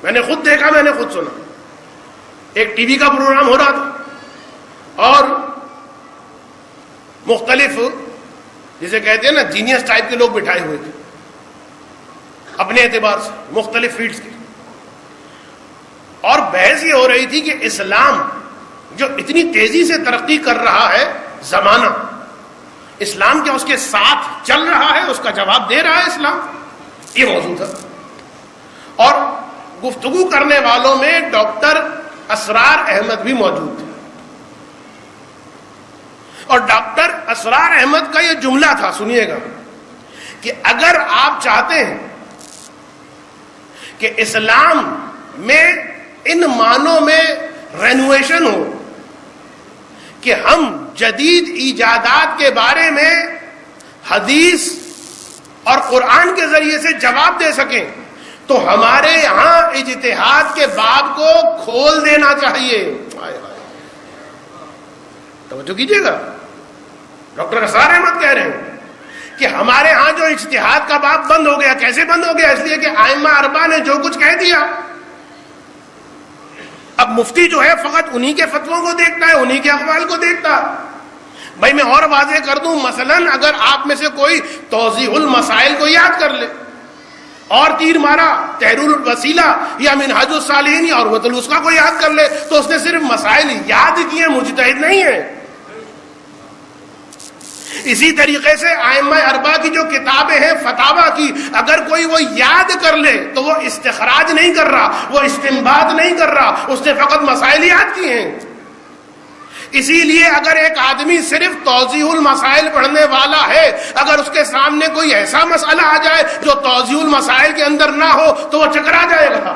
میں نے خود دیکھا، میں نے خود سنا. ایک ٹی وی کا پروگرام ہو رہا تھا اور مختلف جسے کہتے ہیں نا جینیس ٹائپ کے لوگ بٹھائے ہوئے تھے اپنے اعتبار سے مختلف فیلڈز کے، اور بحث یہ ہو رہی تھی کہ اسلام جو اتنی تیزی سے ترقی کر رہا ہے، زمانہ اسلام کیا اس کے ساتھ چل رہا ہے، اس کا جواب دے رہا ہے اسلام؟ یہ موضوع تھا. اور گفتگو کرنے والوں میں ڈاکٹر اسرار احمد بھی موجود تھے، اور ڈاکٹر اسرار احمد کا یہ جملہ تھا، سنیے گا، کہ اگر آپ چاہتے ہیں کہ اسلام میں ان معنوں میں رینوویشن ہو کہ ہم جدید ایجادات کے بارے میں حدیث اور قرآن کے ذریعے سے جواب دے سکیں، تو ہمارے یہاں اجتہاد کے باب کو کھول دینا چاہیے. توجہ کیجیے گا، ڈاکٹر اسرار احمد کہہ رہے ہیں کہ ہمارے ہاں جو اجتہاد کا باب بند ہو گیا. کیسے بند ہو گیا؟ اس لیے کہ ائمہ اربعہ نے جو کچھ کہہ دیا، اب مفتی جو ہے فقط انہی کے فتووں کو دیکھتا ہے، انہی کے اقوال کو دیکھتا. بھائی میں اور واضح کر دوں، مثلا اگر آپ میں سے کوئی توضیح المسائل کو یاد کر لے اور تیر مارا تحریر الوسیلہ یا منہاج الصالحین یا عروۃ الوثقی کو یاد کر لے، تو اس نے صرف مسائل یاد کیے، مجتہد نہیں ہے. اسی طریقے سے ائمہ اربعہ کی جو کتابیں ہیں فتاوی کی، اگر کوئی وہ یاد کر لے تو وہ استخراج نہیں کر رہا، وہ استنباط نہیں کر رہا، اس نے فقط مسائل یاد کیے ہیں. اسی لیے اگر ایک آدمی صرف توضیح المسائل پڑھنے والا ہے، اگر اس کے سامنے کوئی ایسا مسئلہ آ جائے جو توضیح المسائل کے اندر نہ ہو تو وہ چکرا جائے گا.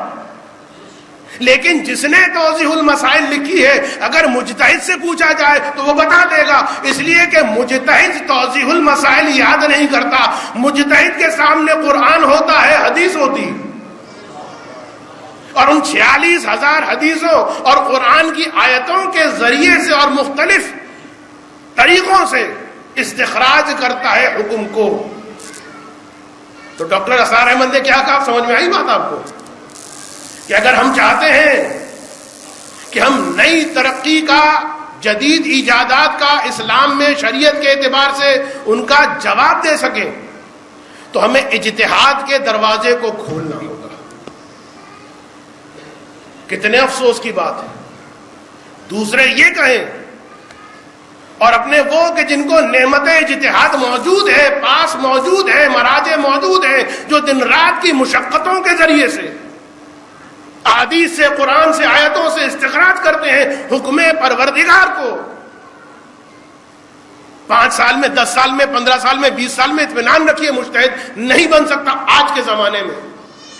لیکن جس نے توضیح المسائل لکھی ہے، اگر مجتہد سے پوچھا جائے تو وہ بتا دے گا، اس لیے کہ مجتہد توضیح المسائل یاد نہیں کرتا. مجتہد کے سامنے قرآن ہوتا ہے، حدیث ہوتی، اور ان 46,000 حدیثوں اور قرآن کی آیتوں کے ذریعے سے اور مختلف طریقوں سے استخراج کرتا ہے حکم کو. تو ڈاکٹر اسرار احمد نے کیا کہا؟ سمجھ میں آئی بات آپ کو؟ کہ اگر ہم چاہتے ہیں کہ ہم نئی ترقی کا، جدید ایجادات کا اسلام میں شریعت کے اعتبار سے ان کا جواب دے سکیں، تو ہمیں اجتہاد کے دروازے کو کھولنا ہوگا. کتنے افسوس کی بات ہے دوسرے یہ کہیں، اور اپنے وہ کہ جن کو نعمت اجتہاد موجود ہے، پاس موجود ہے، مراجع موجود ہیں، جو دن رات کی مشقتوں کے ذریعے سے احادیث سے، قرآن سے، آیتوں سے استخراج کرتے ہیں حکم پروردگار کو. 5 سال میں، 10 سال میں، 15 سال میں، 20 سال میں اطمینان رکھیے، مجتہد نہیں بن سکتا آج کے زمانے میں.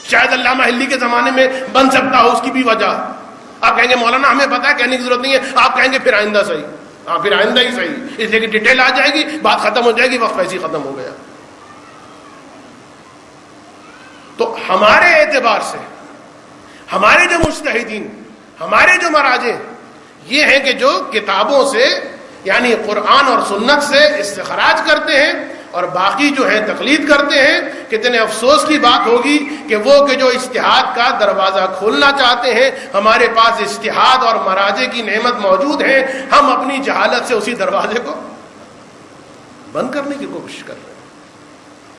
شاید علامہ حلی کے زمانے میں بن سکتا ہو، اس کی بھی وجہ آپ کہیں گے مولانا ہمیں پتا ہے، کہنے کی ضرورت نہیں ہے. آپ کہیں گے پھر آئندہ صحیح. ہاں پھر آئندہ ہی صحیح، اس لیے کہ ڈیٹیل آ جائے گی، بات ختم ہو جائے گی، وقت ویسے ہی ختم ہو گیا. تو ہمارے اعتبار سے ہمارے جو مجتہدین، ہمارے جو مراجع یہ ہیں کہ جو کتابوں سے یعنی قرآن اور سنت سے استخراج کرتے ہیں اور باقی جو ہے تقلید کرتے ہیں. کتنے افسوس کی بات ہوگی کہ وہ کہ جو اجتہاد کا دروازہ کھولنا چاہتے ہیں، ہمارے پاس اجتہاد اور مراجع کی نعمت موجود ہے، ہم اپنی جہالت سے اسی دروازے کو بند کرنے کی کوشش کر رہے ہیں.